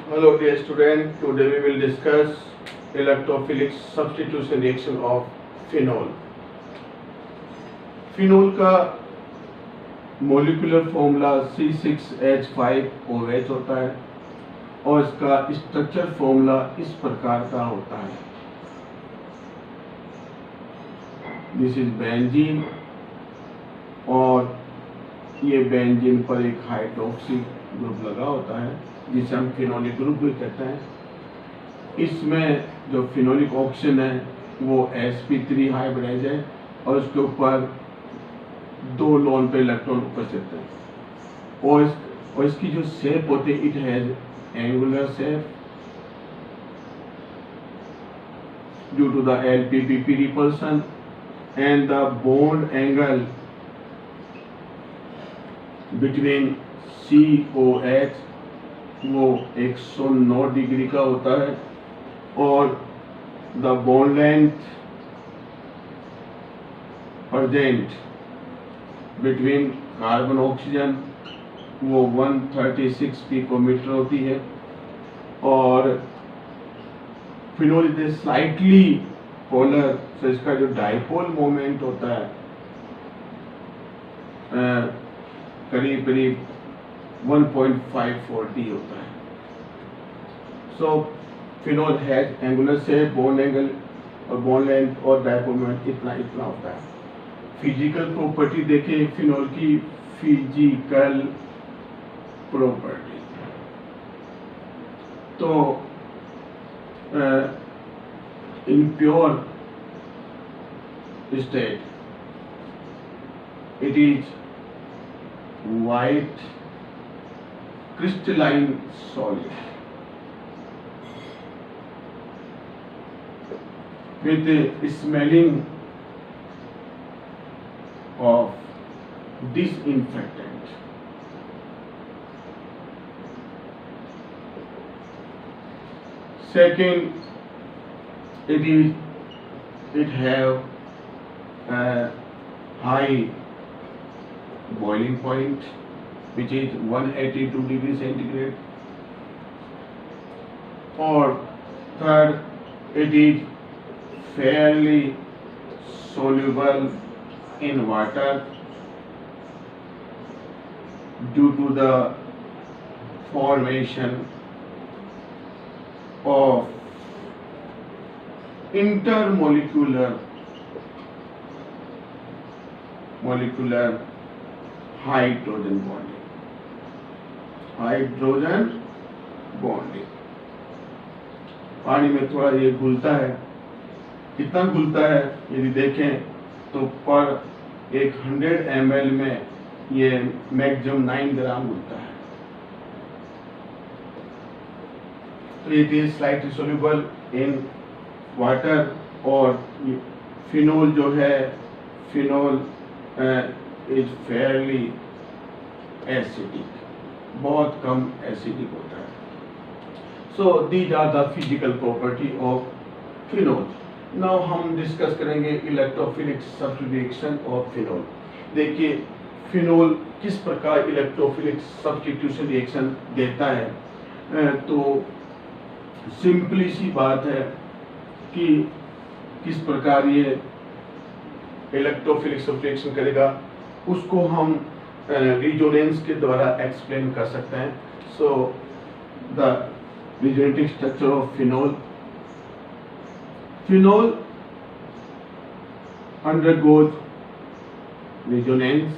Hello dear student, today we will discuss electrophilic substitution reaction of phenol. Phenol का molecular formula C6H5OH होता है और इसका structure formula इस प्रकार का होता है। दिस इज बेंजीन और ये बेंजीन पर एक हाइड्रोक्सी ग्रुप लगा होता है जिसे हम फिनोलिक ग्रुप भी कहते हैं। इसमें जो फिनोलिक ऑक्सीजन है वो sp3 हाइब्रिडाइज है और उसके ऊपर 2 लोन पे इलेक्ट्रॉन उपस्थित है और इसकी जो शेप होती है it has angular shape due to the LPPP repulsion and the bond angle between COH वो 109 डिग्री का होता है और the bond length present between carbon oxygen वो 136 पिकोमीटर होती है और फिनोल इज स्लाइटली पोलर, तो इसका जो डाइपोल मोमेंट होता है करीब करीब 1.540 होता है। So phenol has angular shape, bond angle और बॉन्ड लेंथ और डाइपोल मोमेंट इतना होता है। फिजिकल प्रॉपर्टी देखिए फिनोल की फिजिकल प्रॉपर्टी, तो in pure state it is white crystalline solid with the smelling of disinfectant. Second, it have a high boiling point which is 182 degree centigrade, or third, it is fairly soluble in water due to the formation of intermolecular hydrogen bonding. पानी में थोड़ा ये घुलता है, कितना घुलता है यदि देखें तो पर 100 ml में ये मैक्सिमम 9 ग्राम घुलता है। तो it is slightly soluble in water और फिनोल जो है फिनोल इज फेयरली एसिडिक, बहुत कम एसिडिक होता है। So these are the physical property of phenol. Now हम डिस्कस करेंगे इलेक्ट्रोफिलिक सब्स्टिट्यूशन ऑफ फिनोल। देखिए फिनोल किस प्रकार इलेक्ट्रोफिलिक सब्स्टिट्यूशन रिएक्शन देता है। तो सिंपली सी बात है कि किस प्रकार ये इलेक्ट्रोफिलिक सब्स्टिट्यूशन करेगा उसको हम रिजोनेंस के द्वारा एक्सप्लेन कर सकते हैं। So the resonative structure of phenol undergoes resonance.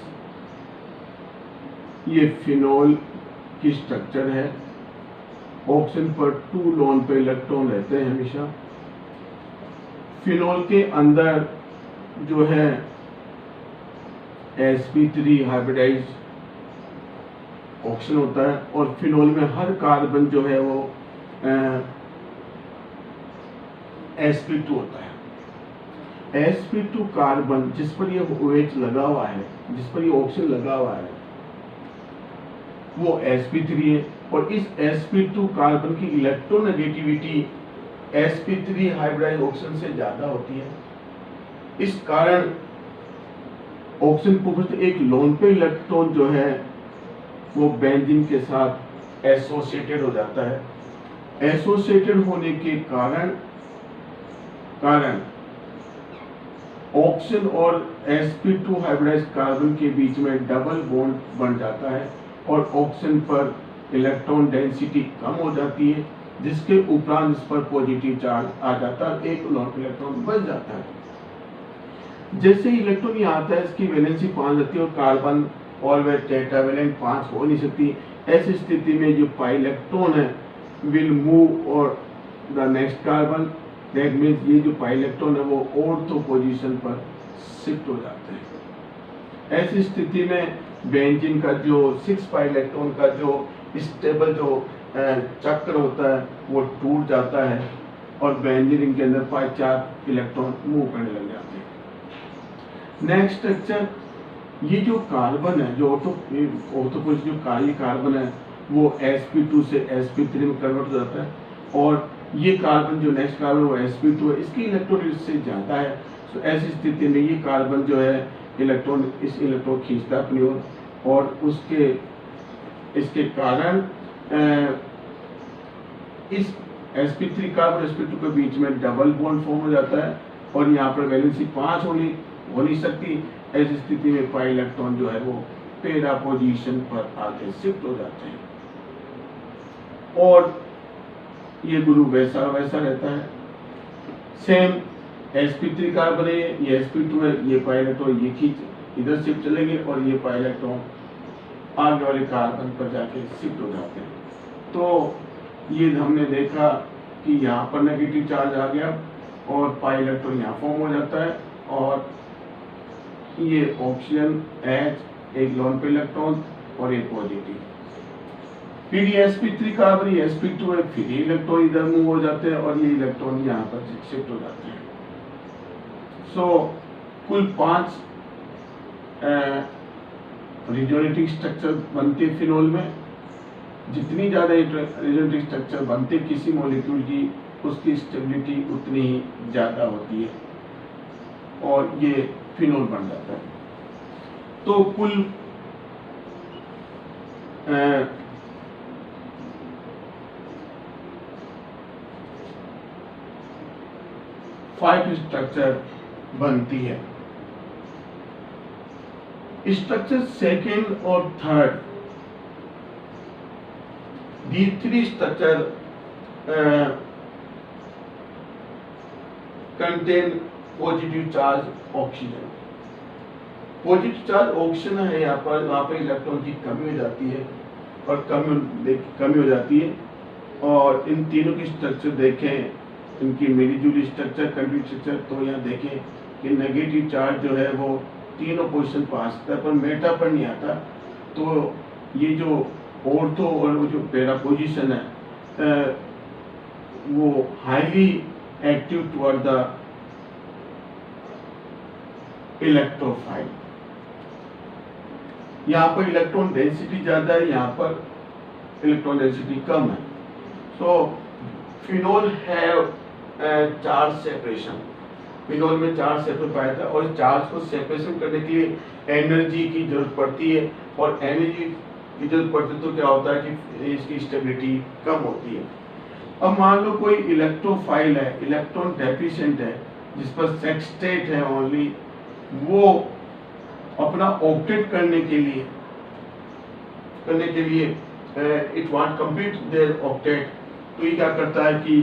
ये फिनोल की स्ट्रक्चर है। ऑक्सीजन पर 2 लोन पे इलेक्ट्रॉन रहते हैं हमेशा। फिनोल के अंदर जो है sp3 हाइब्रिडाइज ऑक्सीजन होता है और फिनोल में हर कार्बन जो है वो sp2 होता है। sp2 कार्बन जिस पर ये OH लगा हुआ है, जिस पर ये ऑक्सीजन लगा हुआ है वो sp3 है और इस sp2 कार्बन की इलेक्ट्रोनेगेटिविटी sp3 हाइब्रिडाइज ऑक्सीजन से ज्यादा होती है। इस कारण ऑक्सीजन को उपस्थित एक लोन पे इलेक्ट्रॉन जो है वो बेंजीन के साथ एसोसिएटेड हो जाता है एसोसिएटेड होने के कारण ऑक्सीजन और sp2 हाइब्रिडाइज्ड कार्बन के बीच में डबल बॉन्ड बन जाता है और ऑक्सीजन पर इलेक्ट्रॉन डेंसिटी कम हो जाती है, जिसके उपरांत इस पर पॉजिटिव चार्ज आ जाता है, एक लोन इलेक्ट्रॉन बच जाता है। जैसे इलेक्ट्रॉन यहाँ आता है, इसकी वैलेंसी 5 रहती है और कार्बन और वह टेट्रावैलेंट 5 हो नहीं सकती। ऐसी स्थिति में जो पाई इलेक्ट्रॉन है विल मूव और the next carbon, that means ये जो पाई इलेक्ट्रॉन है वो ऑर्थो पोजीशन पर शिफ्ट हो जाते हैं। ऐसी स्थिति में बेंजीन का जो 6 पाई इलेक्ट्रॉन का जो स्टेबल जो चक्र होता है वो टूट जाता है और बेंजीन रिंग के अंदर पाई 4 इलेक्ट्रॉन मूव करने लग जाते हैं। नेक्स्ट स्ट्रक्चर, ये जो कार्बन है, जो ऑर्थो पोजीशन जो काली कार्बन है वो sp2 से sp3 में कन्वर्ट हो जाता है और ये कार्बन जो नेक्स्ट कार्बन वो sp2 है, इसकी इलेक्ट्रॉन इससे ज्यादा है। तो ऐसी स्थिति में ये कार्बन जो है इलेक्ट्रॉन खींचता है अपनी ओर और इसके कारण इस sp3 कार्बन sp2 के बीच में डबल बॉन्ड फॉर्म हो जाता है और यहाँ पर वैलेंसी 5 हो नहीं सकती। ऐसी स्थिति में पाई इलेक्ट्रॉन जो है वो पैरा पोजीशन पर आके शिफ्ट हो जाते हैं और ये ग्रुप वैसा रहता है। सेम sp3 कार्बन है, ये sp2 है, ये पाई इलेक्ट्रॉन ये खींच इधर शिफ्ट चलेंगे और ये पाई इलेक्ट्रॉन आगे वाले कार्बन पर जाके शिफ्ट हो जाते हैं। तो ये हमने देखा कि यहाँ पर नेगेटिव चार्ज आ गया और पाई इलेक्ट्रॉन यहाँ फॉर्म हो जाता है और ये ऑक्सीजन H एक लोन पे इलेक्ट्रॉन और एक पॉजिटिव। फिर ये sp3 कार्बन ये sp2 है, फिर ये इलेक्ट्रॉन इधर मूव हो जाते हैं और ये इलेक्ट्रॉन यहाँ पर शिफ्ट हो जाते हैं। कुल 5 रिजोनेटिक स्ट्रक्चर बनते फिनोल में। जितनी ज्यादा रिजोनेटिक स्ट्रक्चर बनते किसी मॉलिक्यूल की, उसकी स्टेबिलिटी उतनी ही ज्यादा होती है और ये फिनोल बन जाता है। तो कुल 5 स्ट्रक्चर बनती है। स्ट्रक्चर सेकेंड और third, these 3 structure contain positive charge oxygen। Positive charge oxygen है यहाँ पर, वहाँ पर इलेक्ट्रॉन की कमी हो जाती है और कमी हो जाती है और इन तीनों की स्ट्रक्चर देखें, इनकी मिलीजुली स्ट्रक्चर कंप्लीट स्ट्रक्चर, तो यहाँ देखें कि नेगेटिव चार्ज जो है वो तीनों पोजीशन पर आ सकता है पर मेटा पर नहीं आता। तो ये जो ऑर्थो और वो जो पैरा पोजीशन है वो highly active toward the electrophile. यहाँ पर इलेक्ट्रॉन डेंसिटी ज्यादा है, यहाँ पर इलेक्ट्रॉन डेंसिटी कम है। So phenol have charge separation. Phenol में चार्ज सेपरेट पाया था और चार्ज को सेपरेशन करने के लिए एनर्जी की जरूरत पड़ती है और एनर्जी की जरूरत पड़ती है तो क्या होता है कि इसकी स्टेबिलिटी कम होती है। अब मान लो कोई इलेक्ट्रोफाइल है, इलेक्ट्रॉन डेफिशिएंट है, जिस पर सेक्सटेट है ओनली, वो अपना ऑक्टेट करने के लिए it want complete their octet, तो ये क्या करता है कि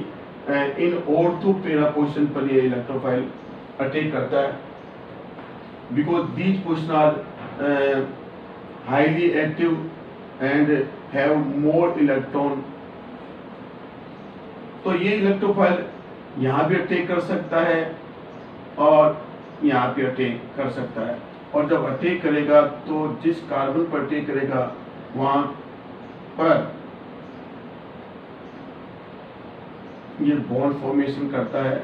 इन ऑर्थो पैरा पोजीशन पर ये इलेक्ट्रोफाइल अटैक करता है because these position are highly active and have more electron. तो ये इलेक्ट्रोफाइल यहाँ भी अटैक कर सकता है और यहाँ पे अटैक कर सकता है और जब अटैक करेगा तो जिस कार्बन पर अटैक करेगा वहां पर ये बॉन्ड फॉर्मेशन करता है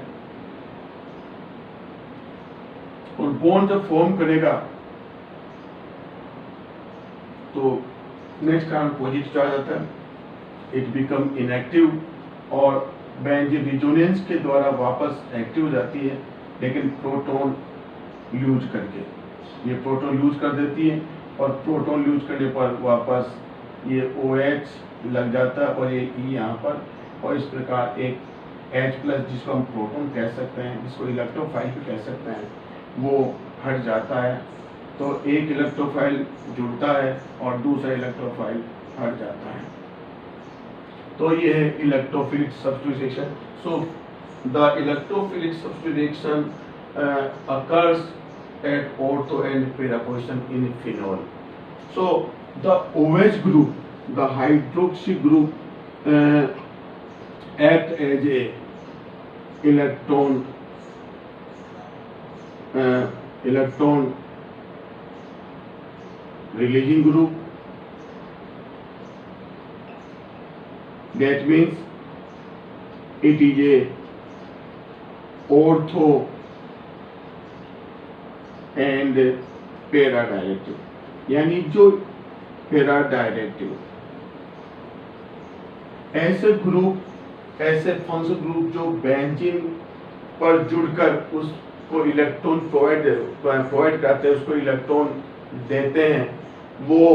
और बॉन्ड जब फॉर्म करेगा तो नेक्स्ट कार्बन पॉजिटिव चार्ज आता है, इट बिकम इनएक्टिव और बेंजीन रिजोनेंस के द्वारा वापस एक्टिव हो जाती है, लेकिन प्रोटॉन यूज करके ये प्रोटॉन यूज कर देती है और प्रोटॉन यूज करने पर वापस ये OH लग जाता है और ये E यहाँ पर और इस प्रकार एक H+ जिसको हम प्रोटॉन कह सकते हैं, जिसको इलेक्ट्रोफाइल भी कह सकते हैं, वो हट जाता है। तो एक इलेक्ट्रोफाइल जुड़ता है और दूसरा इलेक्ट्रोफाइल हट जाता है। तो ये है electrophilic substitution. So the electrophilic substitution occurs at ortho and para position in phenol. So the OH group, the hydroxy group, act as a electron releasing group. That means it is a ortho and para directive, यानी जो para directive ऐसे group, ऐसे functional group जो benzene पर जुड़कर उसको electron provide करते हैं, उसको इलेक्ट्रॉन देते हैं, वो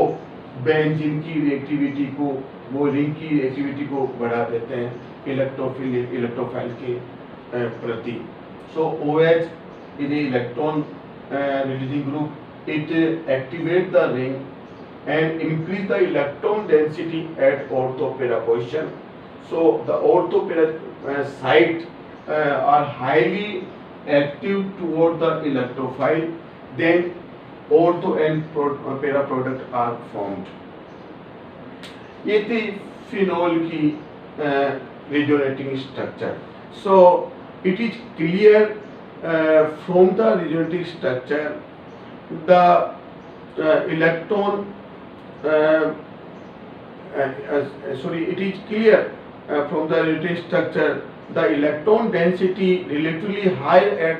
बेंजीन की रिएक्टिविटी को, वो रिंग की रिएक्टिविटी को बढ़ा देते हैं इलेक्ट्रोफाइल के प्रति। सो OH is a electron releasing group. It activates the ring and increase the electron density at ortho-para position. So the ortho-para site are highly active toward the electrophile. Then ortho and para product are formed. ये थी phenol की resonating structure. So it is clear from the resonating structure the electron it is clear from the resonating structure the electron density relatively higher at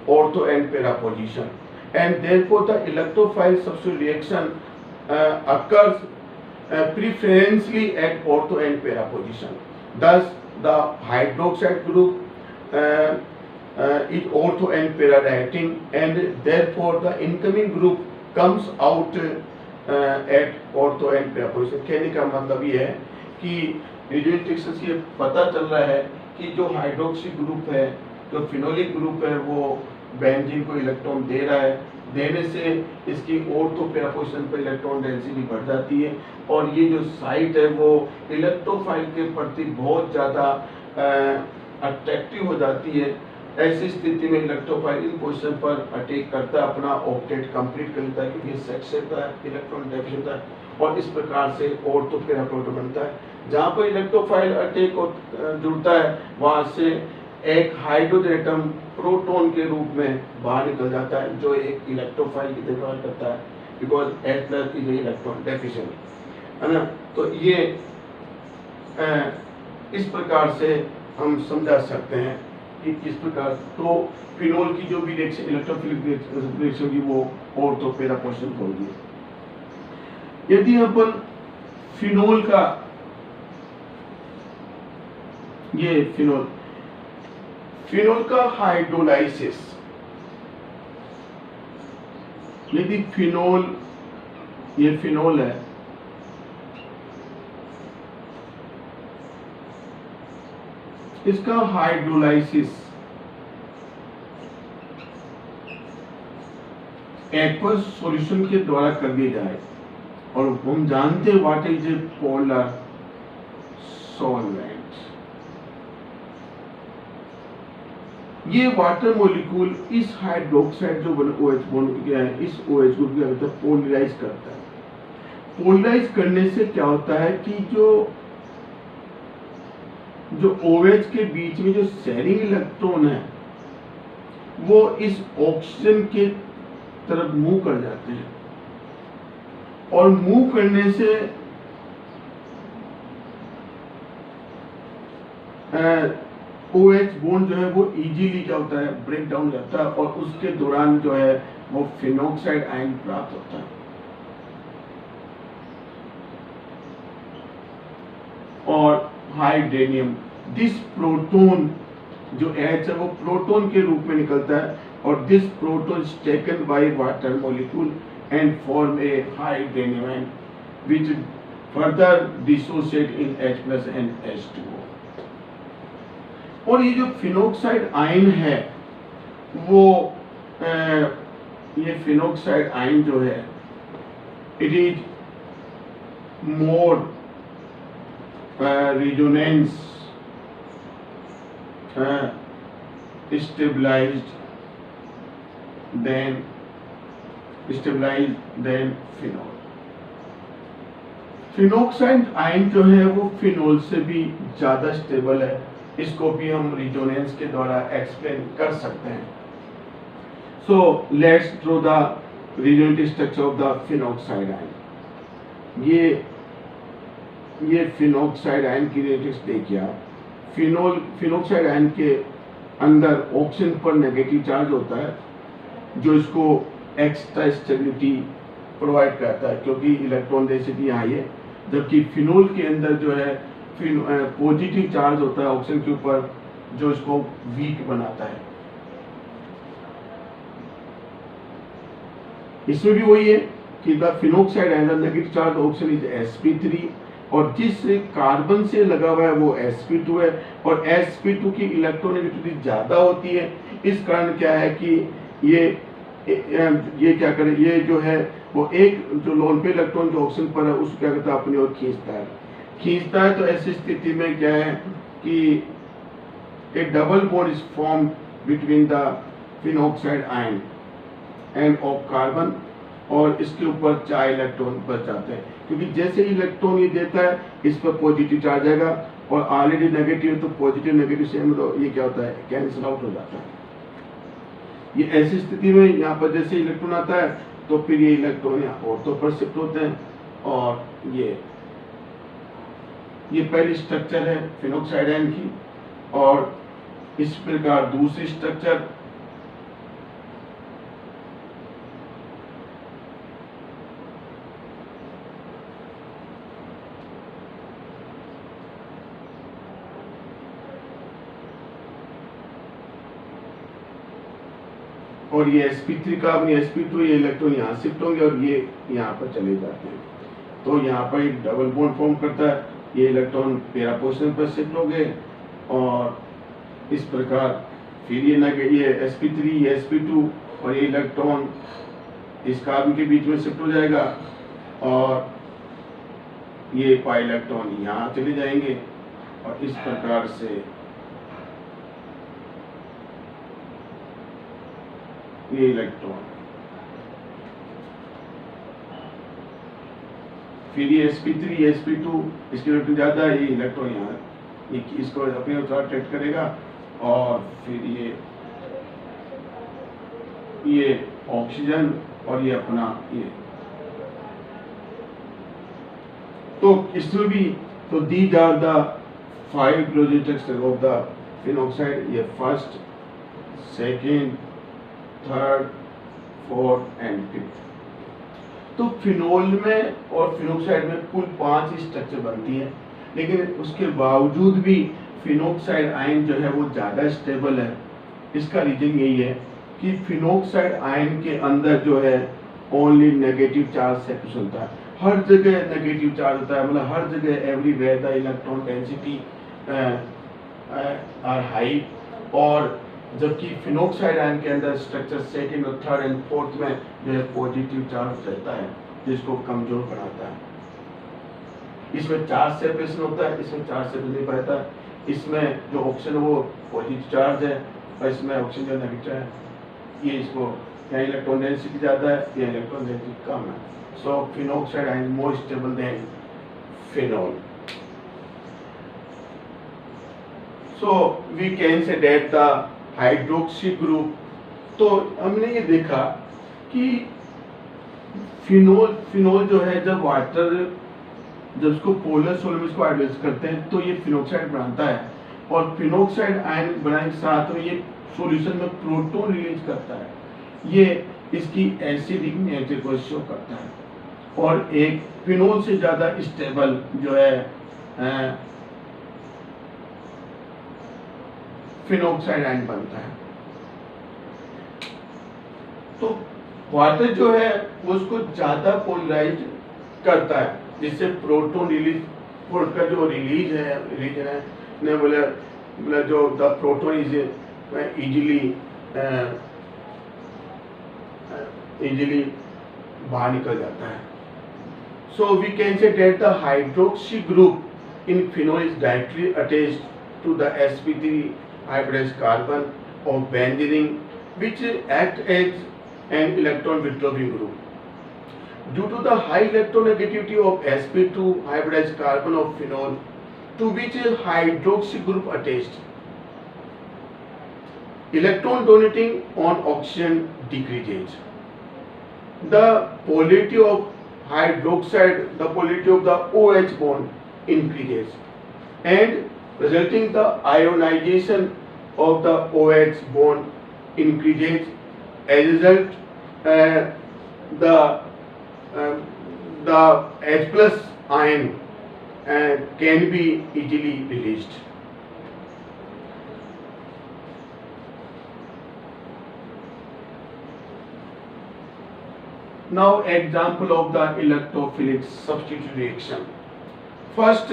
ortho and para position, and therefore the electrophile substitution reaction occurs preferentially at ortho and para position. Thus the hydroxide group is ortho and para reacting, and therefore the incoming group comes out at ortho and para position. कहने का मतलब ये है कि resonating से ये पता चल रहा है कि जो हाइड्रोक्सी ग्रुप है, जो फिनोलिक ग्रुप है, वो बेंजीन को इलेक्ट्रॉन दे रहा है। देने से इसकी ऑर्थो पैरा पोजीशन पर इलेक्ट्रॉन डेंसिटी बढ़ जाती है, और ये जो साइट है वो इलेक्ट्रोफाइल के प्रति बहुत ज़्यादा अट्रैक्टिव हो जाती है। ऐसी स्थिति में इलेक्ट्रोफाइल इन पोजीशन पर अटैक करता है, अपना ऑक्टेट कंप्लीट कर लेता है, क्योंकि सेक्स होता है, इलेक्ट्रॉन डेफिशिएंट होता है, और इस प्रकार से ऑर्थो पैरा प्रोडक्ट बनता है। जहाँ पर इलेक्ट्रोफाइल अटैक जुड़ता है, वहाँ से एक हाइड्रोजन एटम प्रोटॉन के रूप में बाहर निकल जाता है, जो एक इलेक्ट्रोफाइल की देखभाल करता है, because H+ is electron deficient, है ना। तो ये इस प्रकार से हम समझा सकते हैं कि किस प्रकार तो फिनोल की जो भी रिएक्शन इलेक्ट्रोफिलिक रिएक्शन की वो ऑर्थो पैरा पोजीशन होगी। यदि अपन फिनोल का ये फिनोल का हाइड्रोलाइसिस, यदि फिनोल, ये फिनोल है, इसका हाइड्रोलाइसिस एक्वस सॉल्यूशन के द्वारा कर दिया जाए, और हम जानते हैं what is a polar solvent. ये वाटर मॉलिक्यूल इस हाइड्रोक्साइड जो OH बॉन्ड गया है, इस OH ग्रुप क्या होता है, पोलराइज करता है। पोलराइज करने से क्या होता है कि जो OH के बीच में जो शेयरिंग इलेक्ट्रॉन है वो इस ऑक्सीजन के तरफ मूव कर जाते हैं, और मूव करने से OH बॉन्ड जो है वो इजीली क्या होता है, ब्रेक डाउन जाता है, और उसके दौरान जो है वो फिनोक्साइड आयन प्राप्त होता है। और हाइड्रेनियम, दिस प्रोटॉन जो H है वो प्रोटॉन के रूप में निकलता है, और this proton is taken by water molecule and form a hydronium ion which further dissociate in H plus and H2O। और ये जो फिनोक्साइड आयन है वो ये फिनोक्साइड आयन जो है it is more resonance stabilized than phenol. Phenoxide ion जो है वो फिनोल से भी ज्यादा स्टेबल है, इसको भी हम रेजोनेंस के द्वारा एक्सप्लेन कर सकते हैं। So let's draw the resonative structure of the phenoxide ion. ये फिनोक्साइड आयन की रेजोनेटिव देखिए आप। फिनोक्साइड आयन के अंदर ऑक्सीजन पर नेगेटिव चार्ज होता है जो इसको एक्स्ट्रा स्टेबिलिटी प्रोवाइड करता है क्योंकि इलेक्ट्रॉन डेंसिटी हाई है, जबकि फिनोल के अंदर जो है पॉजिटिव चार्ज होता है ऑक्सीजन के ऊपर जो इसको वीक बनाता है। इसमें भी वही है कि the phenoxide ion the negative charge oxygen is sp3 और जिस कार्बन से लगा हुआ है वो sp2 है और sp2 की इलेक्ट्रोनेगेटिविटी ज्यादा होती है। इस कारण क्या है कि ये क्या करे, ये जो है वो एक जो लोन पे इलेक्ट्रॉन जो ऑक्सीजन पर है उसको क्या करता है अपनी ओर खींचता है। तो ऐसी स्थिति में क्या है कि एक double bond is form between the phenoxide ion end of carbon और इसके ऊपर 4 इलेक्ट्रॉन बच जाते हैं क्योंकि जैसे इलेक्ट्रॉन ये देता है इस पर पॉजिटिव चार्ज आएगा और ऑलरेडी नेगेटिव तो पॉजिटिव नेगेटिव सेम तो ये क्या होता है कैंसिल आउट हो जाता है। ये ऐसी स्थिति में यहाँ पर जैसे इलेक्ट्रॉन आता है तो फिर ये इलेक्ट्रॉन यहाँ ऑर्थो पर शिफ्ट होते हैं और ये पहली स्ट्रक्चर है फिनोक्साइड आयन की। और इस प्रकार दूसरी स्ट्रक्चर और ये sp3 का अपनी sp2 ये इलेक्ट्रॉन यहाँ शिफ्ट होंगे और ये यहाँ पर चले जाते हैं। तो यहाँ पर एक डबल बॉन्ड फॉर्म करता है, ये इलेक्ट्रॉन पैरा पोजीशन पर शिफ्ट हो गए और इस प्रकार फिर ये sp3 ये sp2 और ये इलेक्ट्रॉन इस कार्बन के बीच में शिफ्ट हो जाएगा और ये पाई इलेक्ट्रॉन यहाँ चले जाएंगे और इस प्रकार से ये इलेक्ट्रॉन फिर ये sp3 ये sp2 इसकी इलेक्ट्रॉन ज्यादा है, ये इलेक्ट्रॉन यहाँ इसको अपने अनुसार अट्रैक्ट करेगा और फिर ये ऑक्सीजन और ये अपना ये तो इसमें भी तो these are the 5 closeted structure of the phenoxide. ये first second third fourth and fifth. तो फिनोल में और फिनोक्साइड में कुल 5 स्ट्रक्चर बनती है, लेकिन उसके बावजूद भी फिनोक्साइड आयन जो है वो ज्यादा स्टेबल है। इसका रीजन यही है कि फिनोक्साइड आयन के अंदर जो है ओनली नेगेटिव चार्ज से कुछ होता है, हर जगह नेगेटिव चार्ज होता है, मतलब हर जगह everywhere the electron density are high. और जबकि फिनोक्साइड आयन के अंदर स्ट्रक्चर सेकंड और थर्ड एंड फोर्थ में जो है पॉजिटिव चार्ज रहता है जिसको कमजोर बनाता है। इसमें चार्ज सेपरेशन होता है, इसमें चार्ज सेपरेशन नहीं पाता। इसमें जो ऑक्सीजन वो पॉजिटिव चार्ज है और इसमें ऑक्सीजन जो नेगेटिव है, ये इसको यहाँ इलेक्ट्रॉन डेंसिटी ज़्यादा है, यहाँ इलेक्ट्रॉन डेंसिटी कम है। So phenoxide ion more stable than phenol. So we can say that the hydroxy group, तो हमने ये देखा कि फिनोल जो है जब वाटर जब उसको पोलर सोलर में इसको हाइड्रोलाइज करते हैं तो ये फिनोक्साइड बनाता है और फिनोक्साइड आयन बनाने के साथ में ये सॉल्यूशन में प्रोटॉन रिलीज करता है। ये इसकी एसिडिक नेचर को शो करता है और एक फिनोल से ज्यादा स्टेबल जो है फिनोक्साइड आयन बनता है। तो वाटर जो है वो उसको ज्यादा पोलराइज करता है जिससे प्रोटॉन रिलीज का जो रीजन है ने बोला जो द प्रोटॉन इज इजीली बाहर निकल जाता है. So we can say that the hydroxy group in phenol is directly attached to the sp3 hybridized carbon of benzene, which act as an electron withdrawing group. Due to the high electronegativity of sp2 hybridized carbon of phenol, to which hydroxy group attached, electron donating on oxygen decreases. The polarity of hydroxide, the polarity of the OH bond increases, and resulting the ionization of the OH bond increases. As a result, the H plus ion can be easily released. Now example of the electrophilic substitution reaction. First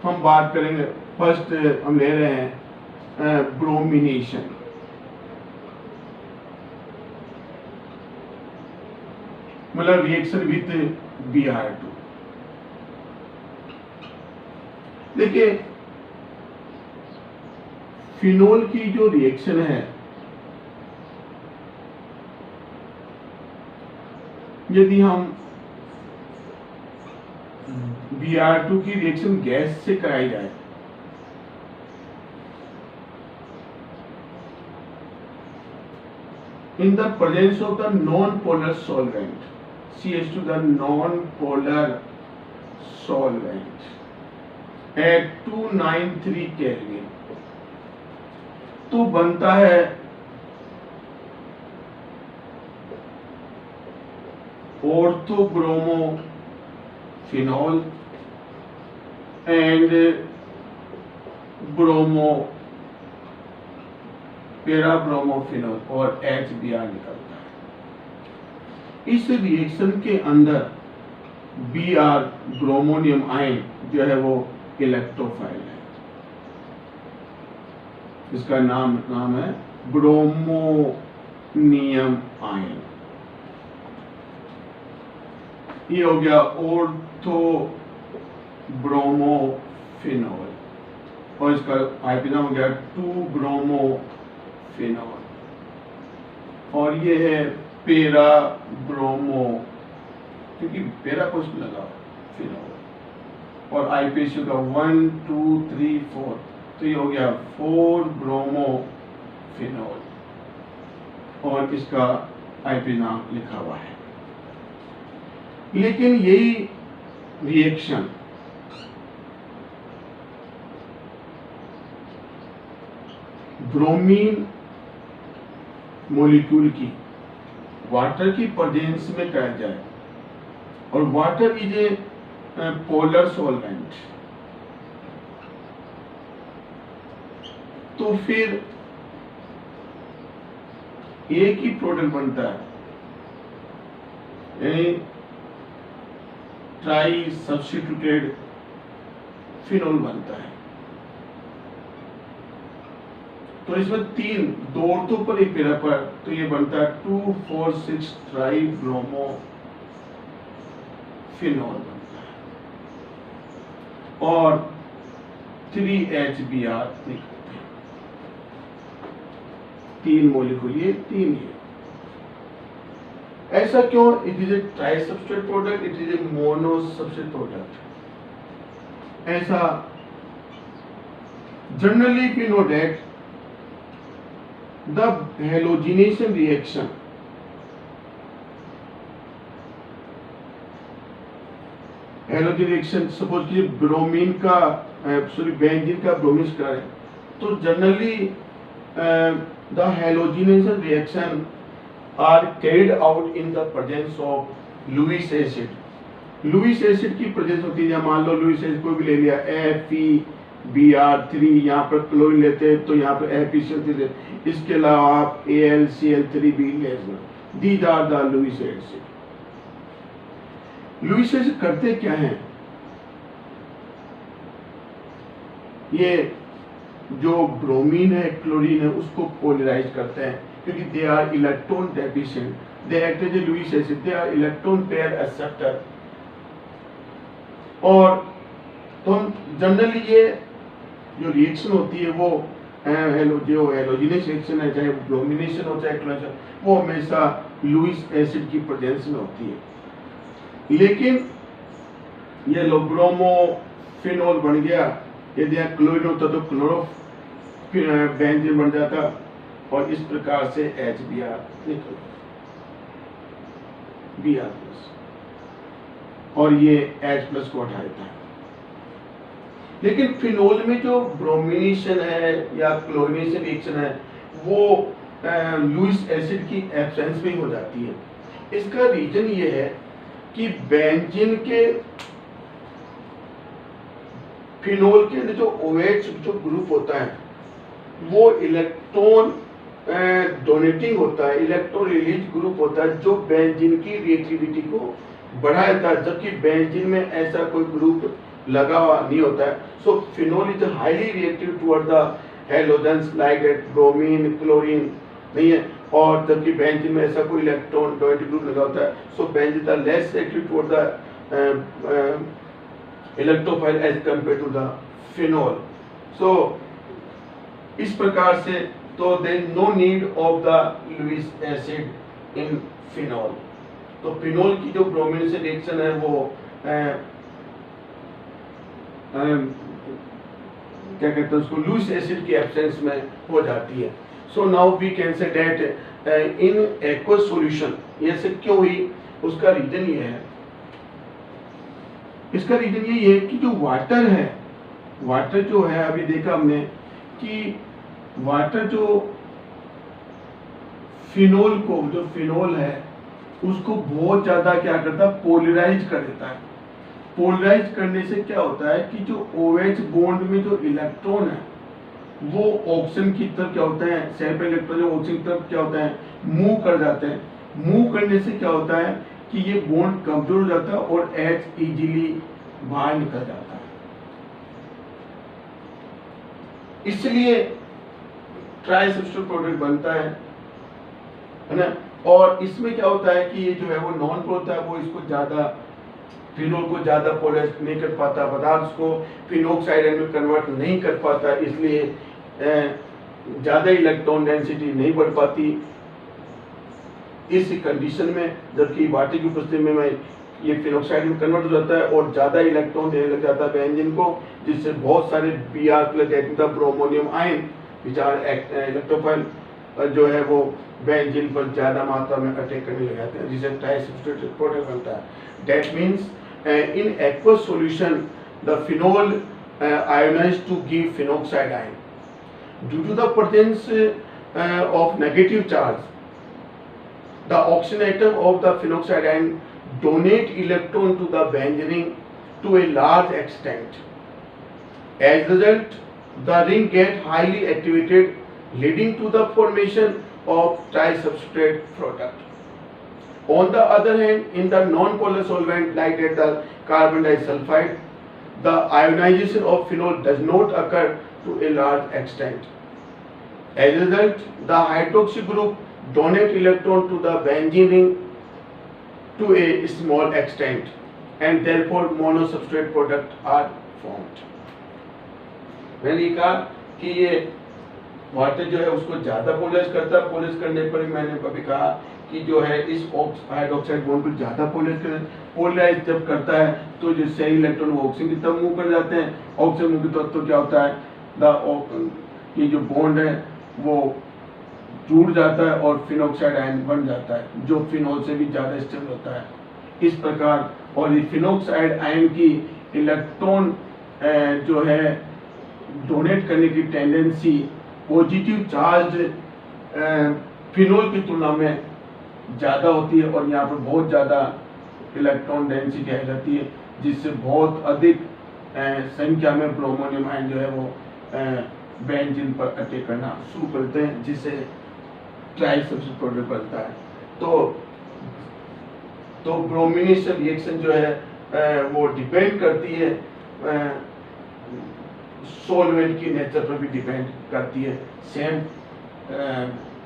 हम बात करेंगे, first हम ले रहे हैं bromination. मतलब reaction with Br2. देखिए phenol की जो रिएक्शन है, यदि हम Br2 की रिएक्शन गैस से कराई जाए in the presence of the non-polar solvent, CH2 the non-polar solvent at 293 Kelvin, तो बनता है orthobromophenol and parabromophenol और HBr निकलता है. इस रिएक्शन के अंदर Br ब्रोमोनियम आयन जो है वो इलेक्ट्रोफाइल है. इसका नाम है ब्रोमोनियम आयन. ये हो गया ऑर्थोब्रोमोफेनॉल और इसका आईपी नाम हो गया 2-ब्रोमोफेनॉल. और ये है पेराब्रोमो, क्योंकि पेरा को उसमें लगा फिनॉल, और आईपीसी का 1 2 3 4, तो ये हो गया 4-ब्रोमोफेनॉल और इसका आईपी नाम लिखा हुआ है. लेकिन यही रिएक्शन ब्रोमीन मॉलिक्यूल की वाटर की प्रेजेंस में कराई जाए, और water is a polar solvent, तो फिर एक ही प्रोडक्ट बनता है, ट्राई सब्स्टिट्यूटेड फिनोल बनता है. तो इसमें दो ऑर्थो पर एक पेरा पर, तो ये बनता है 2,4,6 ट्राई ब्रोमो फिनोल बनता है और 3HBr निकलते हैं. 3 मॉलिक्यूल ये 3 ये. ऐसा क्यों? It is a tri substrate product, it is a mono substrate product. ऐसा generally we know that the halogenation reaction suppose कि ब्रोमीन का बेंजीन का ब्रोमीन करें, तो generally the halogenation reaction are carried out in the presence of Lewis acid. Lewis acid की presence होती है. मान लो Lewis acid कोई भी ले लिया, FeBr3, यहाँ पर क्लोरीन लेते हैं तो यहाँ पर FeCl3 लेते हैं. इसके अलावा आप AlCl3 भी ले सकते. These are the Lewis acid. Lewis acid करते क्या हैं? ये जो ब्रोमीन है, क्लोरीन है, उसको पोलराइज करते हैं, क्योंकि they are electron deficient, they act as a Lewis acid, they are electron pair acceptor. और तो जनरली ये जो रिएक्शन होती है वो जो हेलोजिनस रिएक्शन है, चाहे ब्रोमिनेशन हो चाहे क्लोरीनेशन, वो हमेशा लुईस एसिड की प्रेजेंस में होती है। लेकिन ये लो ब्रोमो फिनोल बन गया, यदि यहाँ क्लोरीन होता तो क्लोरो बेंजीन बन जाता, और इस प्रकार से HBr निकल Br+, और ये H+ को हटा देता है। लेकिन फिनोल में जो ब्रोमिनेशन है या क्लोरीनेशन रिएक्शन है वो लुईस एसिड की एब्सेंस में हो जाती है। इसका रीजन ये है कि बेंजीन के फिनोल के अंदर जो OH जो ग्रुप होता है वो इलेक्ट्रॉन डोनेटिंग होता है, इलेक्ट्रॉन रिलीज ग्रुप होता है, जो बेंजीन की रिएक्टिविटी को बढ़ा देता है, जबकि बेंजीन में ऐसा कोई ग्रुप लगा हुआ नहीं होता है। So phenol is highly reactive toward the halogens like that bromine, chlorine नहीं है, और जबकि बेंजीन में ऐसा कोई इलेक्ट्रॉन डोनेटिव ग्रुप लगा होता है। So benzene is less reactive toward the electrophile as compare to the phenol. So इस प्रकार से तो there is no need of the Lewis acid in phenol. तो फिनोल की जो ब्रोमिनेशन रिएक्शन है वो क्या कहते हैं उसको, लुईस एसिड की एब्सेंस में हो जाती है। So now we can say that in aqueous solution ये सब क्यों हुई, उसका रीजन ये है, इसका रीजन ये है कि जो वाटर है, वाटर जो है अभी देखा हमने कि वाटर जो फिनोल को, जो फिनोल है उसको बहुत ज्यादा क्या करता है, पोलराइज कर देता है। पोलराइज करने से क्या होता है कि जो OH बॉन्ड में जो इलेक्ट्रॉन है वो ऑक्सीजन की तरफ क्या होता है, सेल्फ इलेक्ट्रॉन जो ऑक्सीजन की तरफ क्या होता है, मूव कर जाते हैं। मूव करने से क्या होता है कि ये बॉन्ड कमजोर हो जाता है और H इजीली बाहर निकल जाता है। इसलिए ट्राई सब्स्टिट्यूट प्रोडक्ट बनता है ना। और इसमें क्या होता है कि ये जो है वो नॉन पोलर होता है, वो इसको ज्यादा फिनोल को ज्यादा पोलराइज नहीं कर पाता, पदार्थ को फिनोक्साइड में कन्वर्ट नहीं कर पाता, इसलिए ज्यादा इलेक्ट्रॉन डेंसिटी नहीं बढ़ पाती इस कंडीशन में। जबकि वाटर की उपस्थिति में ये फिनोक्साइड में कन्वर्ट हो जाता है और ज्यादा इलेक्ट्रॉन देने लग जाता है बेंजीन को, जिससे बहुत सारे Br+ bromonium ion which are electrophile जो है वो बेंजीन पर ज्यादा मात्रा में अटैक करने लग जाते हैं, जिसे ट्राई सब्स्टिट्यूट प्रोडक्ट बनता है। That means in aqueous solution the phenol ionized to give phenoxide ion. Due to the presence of negative charge, the oxygen atom of the phenoxide ion donate electron to the benzene ring to a large extent. As a result, the ring get highly activated, leading to the formation of trisubstrate product. On the other hand, in the non-polar solvent like that the carbon disulfide, the ionization of phenol does not occur to a large extent. As a result, the hydroxy group donate electron to the benzene ring to a small extent, and therefore monosubstrate product are formed. मैंने कहा कि ये water जो है उसको ज्यादा polarise करता है, पोलराइज करने पर मैंने अभी कहा कि जो है इस हाइड्रोक्साइड बॉन्ड को ज्यादा पोलराइज जब करता है तो जो सही इलेक्ट्रॉन वो ऑक्सीजन की तरफ मूव कर जाते हैं। ऑक्सीजन मूव की तरफ तो क्या होता है, ये जो बॉन्ड है वो टूट जाता है और फिनोक्साइड आयन बन जाता है, जो फिनोल से भी ज्यादा स्टेबल होता है। इस प्रकार, और ये फिनोक्साइड आयन की इलेक्ट्रॉन जो है डोनेट करने की टेंडेंसी पॉजिटिव चार्ज फिनोल की तुलना में ज़्यादा होती है, और यहाँ पर बहुत ज़्यादा इलेक्ट्रॉन डेंसिटी आ जाती है, जिससे बहुत अधिक संख्या में ब्रोमोनियम आयन जो है वो बेंजीन पर अटैक करना शुरू करते हैं, जिससे ट्राई सब्स्टिट्यूट प्रोडक्ट बनता है। तो तो ब्रोमिनेशन रिएक्शन जो है वो डिपेंड करती है सॉल्वेंट की नेचर पर भी डिपेंड करती है। सेम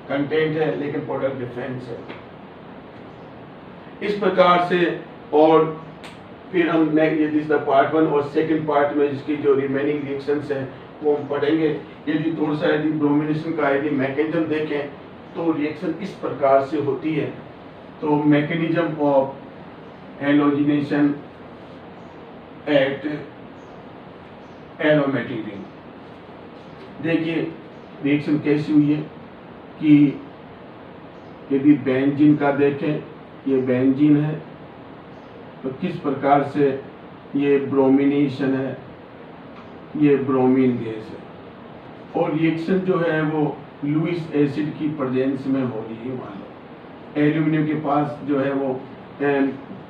कंटेंट है लेकिन प्रोडक्ट डिफरेंस है। इस प्रकार से, और फिर हम दिस द पार्ट 1 और सेकंड पार्ट में जिसकी जो रिमेनिंग रिएक्शंस हैं वो हम पढ़ेंगे। यदि थोड़ा सा यदि ब्रोमिनेशन का यदि मैकेनिज्म देखें तो रिएक्शन इस प्रकार से होती है। तो mechanism of halogenation at aromatic ring, देखिए रिएक्शन कैसी हुई है कि यदि बेंजीन का देखें, ये बेंजीन है, तो किस प्रकार से ये ब्रोमिनेशन है, ये ब्रोमीन गैस है, और रिएक्शन जो है वो लुईस एसिड की प्रेजेंस में हो रही है। मान लो एल्यूमिनियम के पास जो है वो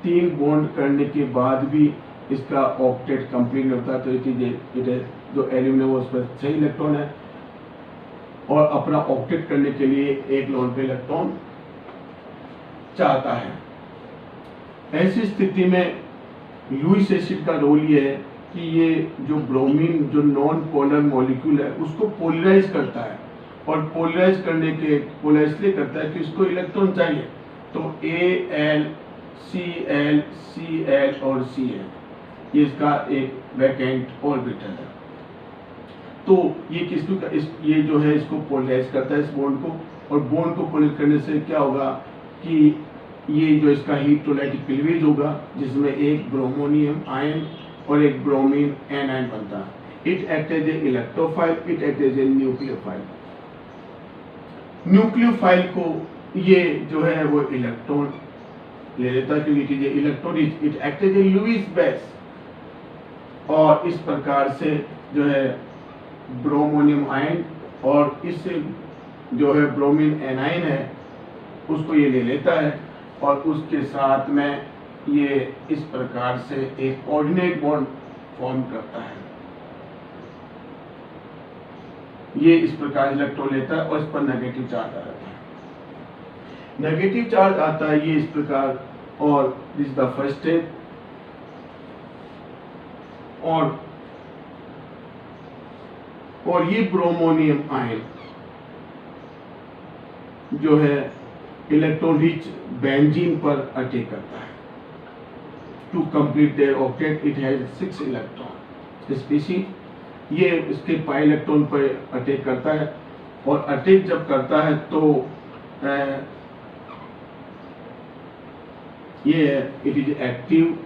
3 बॉन्ड करने के बाद भी इसका ऑक्टेट कंप्लीट होता है। तो इट है जो एल्यूमिनियम उस पर 6 इलेक्ट्रॉन है और अपना ऑक्टेट करने के लिए एक लोन पे इलेक्ट्रॉन चाहता है। ऐसी स्थिति में लुईस एसिड का रोल ये है कि ये जो ब्रोमीन जो नॉन पोलर मॉलिक्यूल है उसको पोलराइज करता है, और पोलराइज करने के पोलराइज करता है कि उसको इलेक्ट्रॉन चाहिए। तो Al, Cl, Cl और Cl ये इसका एक वैकेंट ऑर्बिटल है। तो ये किसको ये जो है इसको पोलराइज करता है इस बॉन्ड को, और बॉन्ड को पोलराइज करने से क्या होगा कि ये जो इसका इलेक्ट्रोलाइटिक क्लीवेज होगा जिसमें एक ब्रोमोनियम आयन और एक ब्रोमीन एनायन बनता है। It act as a electrophile, it act as a nucleophile. Nucleophile को ये जो है वो इलेक्ट्रॉन ले लेता है क्योंकि ये electron it act as a Lewis base, और इस प्रकार से जो है ब्रोमोनियम आयन और इस जो है ब्रोमीन एनायन है उसको ये ले लेता है, और उसके साथ में ये इस प्रकार से एक कोऑर्डिनेट बॉन्ड फॉर्म करता है। ये इस प्रकार इलेक्ट्रॉन लेता है और इस पर नेगेटिव चार्ज आ जाता है। नेगेटिव चार्ज आता है ये इस प्रकार, और this is the first step. और ये ब्रोमोनियम आयन जो है इलेक्ट्रॉन रिच बेंजीन पर अटैक करता है। To complete their octet it has 6 electron species. ये इसके पाई इलेक्ट्रॉन पर अटैक करता है, और अटैक जब करता है तो ये इट इज एक्टिव,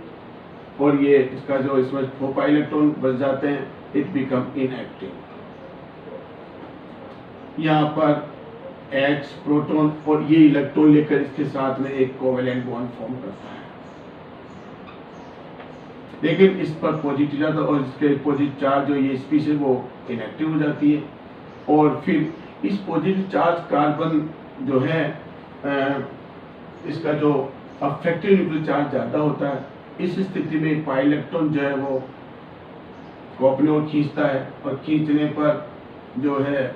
और ये इसका जो इसमें 4 पाई इलेक्ट्रॉन बच जाते हैं, इट बिकम इनएक्टिव। यहाँ पर H प्रोटॉन और ये इलेक्ट्रॉन लेकर इसके साथ में एक कोवेलेंट बॉन्ड फॉर्म करता है, लेकिन इस पर पॉजिटिव चार्ज और इसके पॉजिटिव चार्ज जो ये स्पीशीज वो इनएक्टिव हो जाती है। और फिर इस पॉजिटिव चार्ज कार्बन जो है इसका जो अफेक्टिव न्यूक्लियर चार्ज ज्यादा होता है। इस स्थिति में पाई इलेक्ट्रॉन जो है वो को अपनी ओर खींचता है, और खींचने पर जो है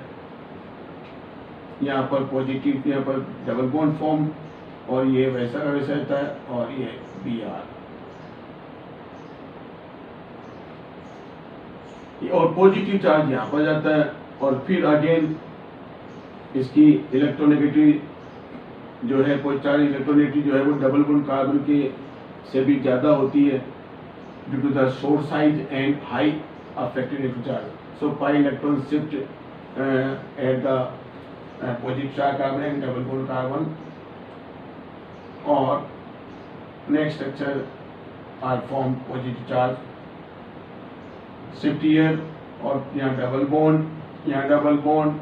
यहाँ पर पॉजिटिव, यहाँ पर डबल बॉन्ड फॉर्म, और ये वैसा का वैसा रहता है, और ये Br, और पॉजिटिव चार्ज यहाँ पर जाता है, और फिर अगेन इसकी इलेक्ट्रोनेगेटिव जो है कोई चार्ज इलेक्ट्रोनेगेटिव जो है वो डबल बॉन्ड कार्बन के से भी ज़्यादा होती है due to the short size and high effective nuclear charge. So pi electron shift at the positive charge carbon and double bond carbon, और next structure are form positive charge shift here, और यहाँ double bond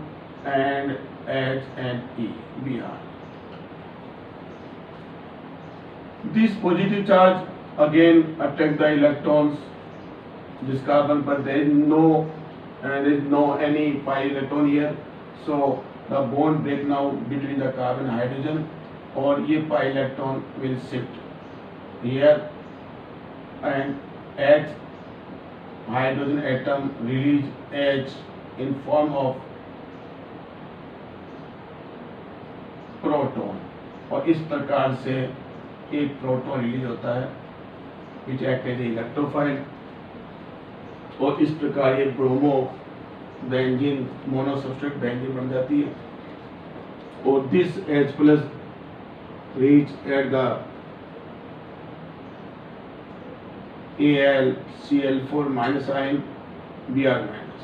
and H and E Br. This positive charge again attract the electrons. This carbon, but there is no any pi electron here, so the bond break now between the carbon and hydrogen, और ये pi electron will shift here, and H hydrogen atom release H in form of proton, और इस प्रकार से एक proton release होता है which act as electrophile, और इस प्रकार ये ब्रोमो बेंजीन मोनोसब्स्ट्रेट बेंजीन बन जाती है। और this H plus reach at the AlCl4 minus ion Br minus,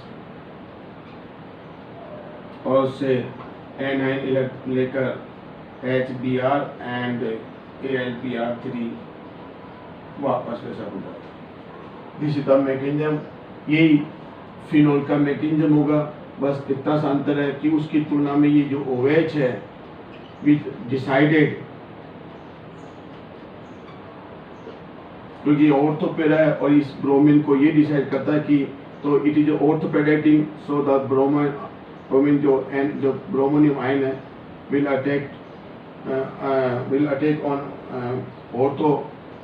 और उससे anion लेकर HBr एंड AlBr3 वापस वैसा हो जाता है। दिस इज द मैकेनिज्म, यही फिनोल का मैकेनिज्म होगा। बस इतना सा अंतर है कि उसकी तुलना में ये जो OH है विच डिसाइडेड, क्योंकि ऑर्थोपेड है और इस ब्रोमीन को ये डिसाइड करता है कि तो it is ortho para directing, so the bromine जो ब्रोमोनियम आयन है विल अटैक ऑन ऑर्थो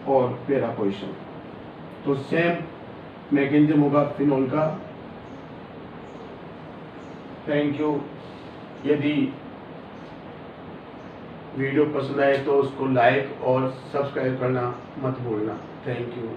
और पैरा पोजिशन। तो सेम मैकेनिज्म होगा फिनोल का। Thank you. यदि वीडियो पसंद आए तो उसको लाइक और सब्सक्राइब करना मत भूलना। Thank you.